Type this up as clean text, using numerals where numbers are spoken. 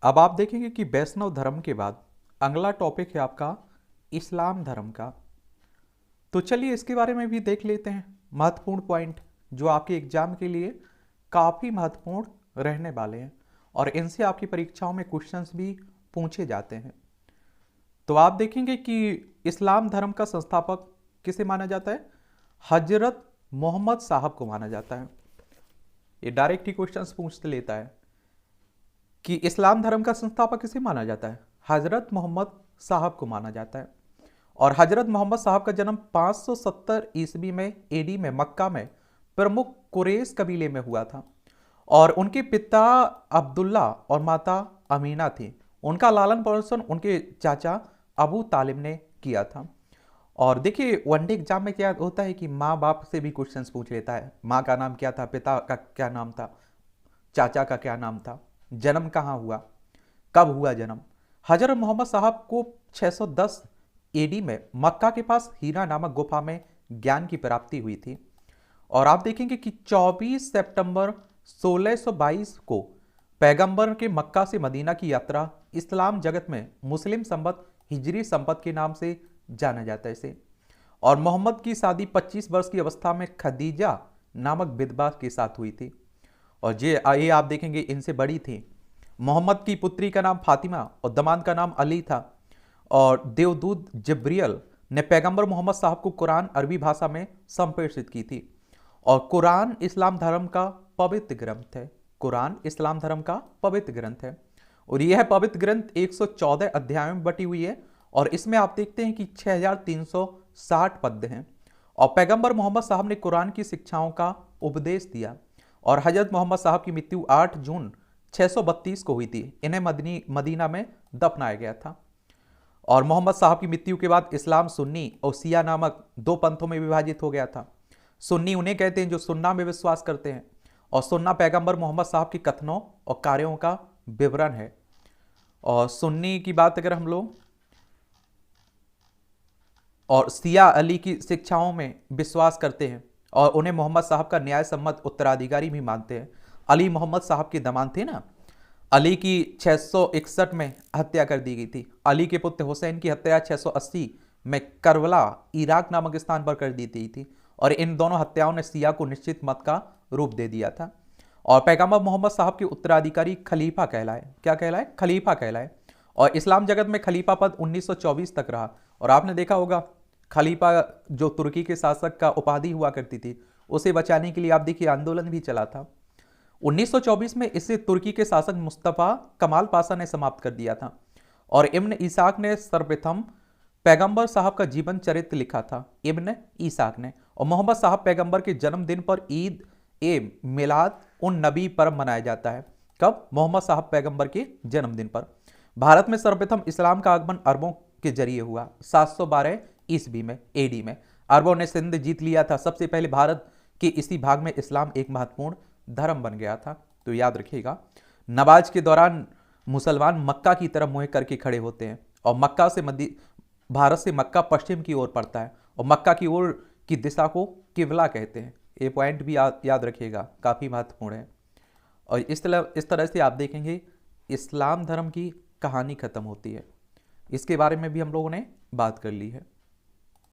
अब आप देखेंगे कि वैष्णव धर्म के बाद अगला टॉपिक है आपका इस्लाम धर्म का। तो चलिए इसके बारे में भी देख लेते हैं महत्वपूर्ण पॉइंट जो आपके एग्जाम के लिए काफ़ी महत्वपूर्ण रहने वाले हैं और इनसे आपकी परीक्षाओं में क्वेश्चंस भी पूछे जाते हैं। तो आप देखेंगे कि इस्लाम धर्म का संस्थापक किसे माना जाता है? हजरत मोहम्मद साहब को माना जाता है। ये डायरेक्ट ही क्वेश्चंस पूछ लेता है कि इस्लाम धर्म का संस्थापक किसे माना जाता है? हजरत मोहम्मद साहब को माना जाता है। और हजरत मोहम्मद साहब का जन्म 570 ईस्वी में एडी में मक्का में प्रमुख कुरैश कबीले में हुआ था और उनके पिता अब्दुल्ला और माता अमीना थी। उनका लालन पालन उनके चाचा अबू तालिब ने किया था। और देखिए वनडे एग्जाम में क्या होता है कि माँ बाप से भी क्वेश्चंस पूछ लेता है। माँ का नाम क्या था, पिता का क्या नाम था, चाचा का क्या नाम था, जन्म कहाँ हुआ, कब हुआ जन्म। हजरत मोहम्मद साहब को 610 एडी में मक्का के पास हीरा नामक गुफा में ज्ञान की प्राप्ति हुई थी। और आप देखेंगे कि 24 सितंबर 1622 को पैगंबर के मक्का से मदीना की यात्रा इस्लाम जगत में मुस्लिम संवत हिजरी संवत के नाम से जाना जाता है इसे। और मोहम्मद की शादी 25 वर्ष की अवस्था में खदीजा नामक विधवा के साथ हुई थी। और ये आप देखेंगे इनसे बड़ी थी। मोहम्मद की पुत्री का नाम फातिमा और दामाद का नाम अली था। और देवदूत जिब्रियल ने पैगंबर मोहम्मद साहब को कुरान अरबी भाषा में संप्रेषित की थी। और कुरान इस्लाम धर्म का पवित्र ग्रंथ है। कुरान इस्लाम धर्म का पवित्र ग्रंथ है और यह पवित्र ग्रंथ 114 अध्यायों में बटी हुई है। और इसमें आप देखते हैं कि 6360 पद्य हैं। और पैगंबर मोहम्मद साहब ने कुरान की शिक्षाओं का उपदेश दिया। और हजरत मोहम्मद साहब की मृत्यु 8 जून 632 को हुई थी। इन्हें मदीना में दफनाया गया था। और मोहम्मद साहब की मृत्यु के बाद इस्लाम सुन्नी और शिया नामक दो पंथों में विभाजित हो गया था। सुन्नी उन्हें कहते हैं जो सुन्ना में विश्वास करते हैं और सुन्ना पैगंबर मोहम्मद साहब के कथनों और कार्यों का विवरण है। और सुन्नी की बात अगर हम लोग और सिया अली की शिक्षाओं में विश्वास करते हैं और उन्हें मोहम्मद साहब का न्याय सम्मत उत्तराधिकारी भी मानते हैं। अली मोहम्मद साहब के दामाद थे ना। अली की 661 में हत्या कर दी गई थी। अली के पुत्र हुसैन की हत्या 680 में करबला इराक नामक स्थान पर कर दी गई थी। और इन दोनों हत्याओं ने सिया को निश्चित मत का रूप दे दिया था। और पैगंबर मोहम्मद साहब के उत्तराधिकारी खलीफा कहलाए। क्या कहलाए? खलीफा कहलाए। और इस्लाम जगत में खलीफा पद 1924 तक रहा। और आपने देखा होगा खलीफा जो तुर्की के शासक का उपाधि हुआ करती थी उसे बचाने के लिए आप देखिए आंदोलन भी चला था। 1924 में इसे तुर्की के शासक मुस्तफा कमाल पाशा ने समाप्त कर दिया था। और इब्न इसाक ने सर्वप्रथम पैगंबर साहब का जीवन चरित्र लिखा था। इब्न इसाक ने। और मोहम्मद साहब पैगंबर के जन्मदिन पर ईद ए मिलाद उन नबी पर्व मनाया जाता है। कब? मोहम्मद साहब पैगंबर के जन्मदिन पर। भारत में सर्वप्रथम इस्लाम का आगमन अरबों के जरिए हुआ 712 ईस्वी में एडी में। अरबों ने सिंध जीत लिया था। सबसे पहले भारत के इसी भाग में इस्लाम एक महत्वपूर्ण धर्म बन गया था। तो याद रखिएगा नमाज के दौरान मुसलमान मक्का की तरफ मुंह करके खड़े होते हैं। और भारत से मक्का पश्चिम की ओर पड़ता है और मक्का की ओर की दिशा को किबला कहते हैं। ये पॉइंट भी याद रखिएगा, काफ़ी महत्वपूर्ण है। और इस तरह से आप देखेंगे इस्लाम धर्म की कहानी खत्म होती है। इसके बारे में भी हम लोगों ने बात कर ली है।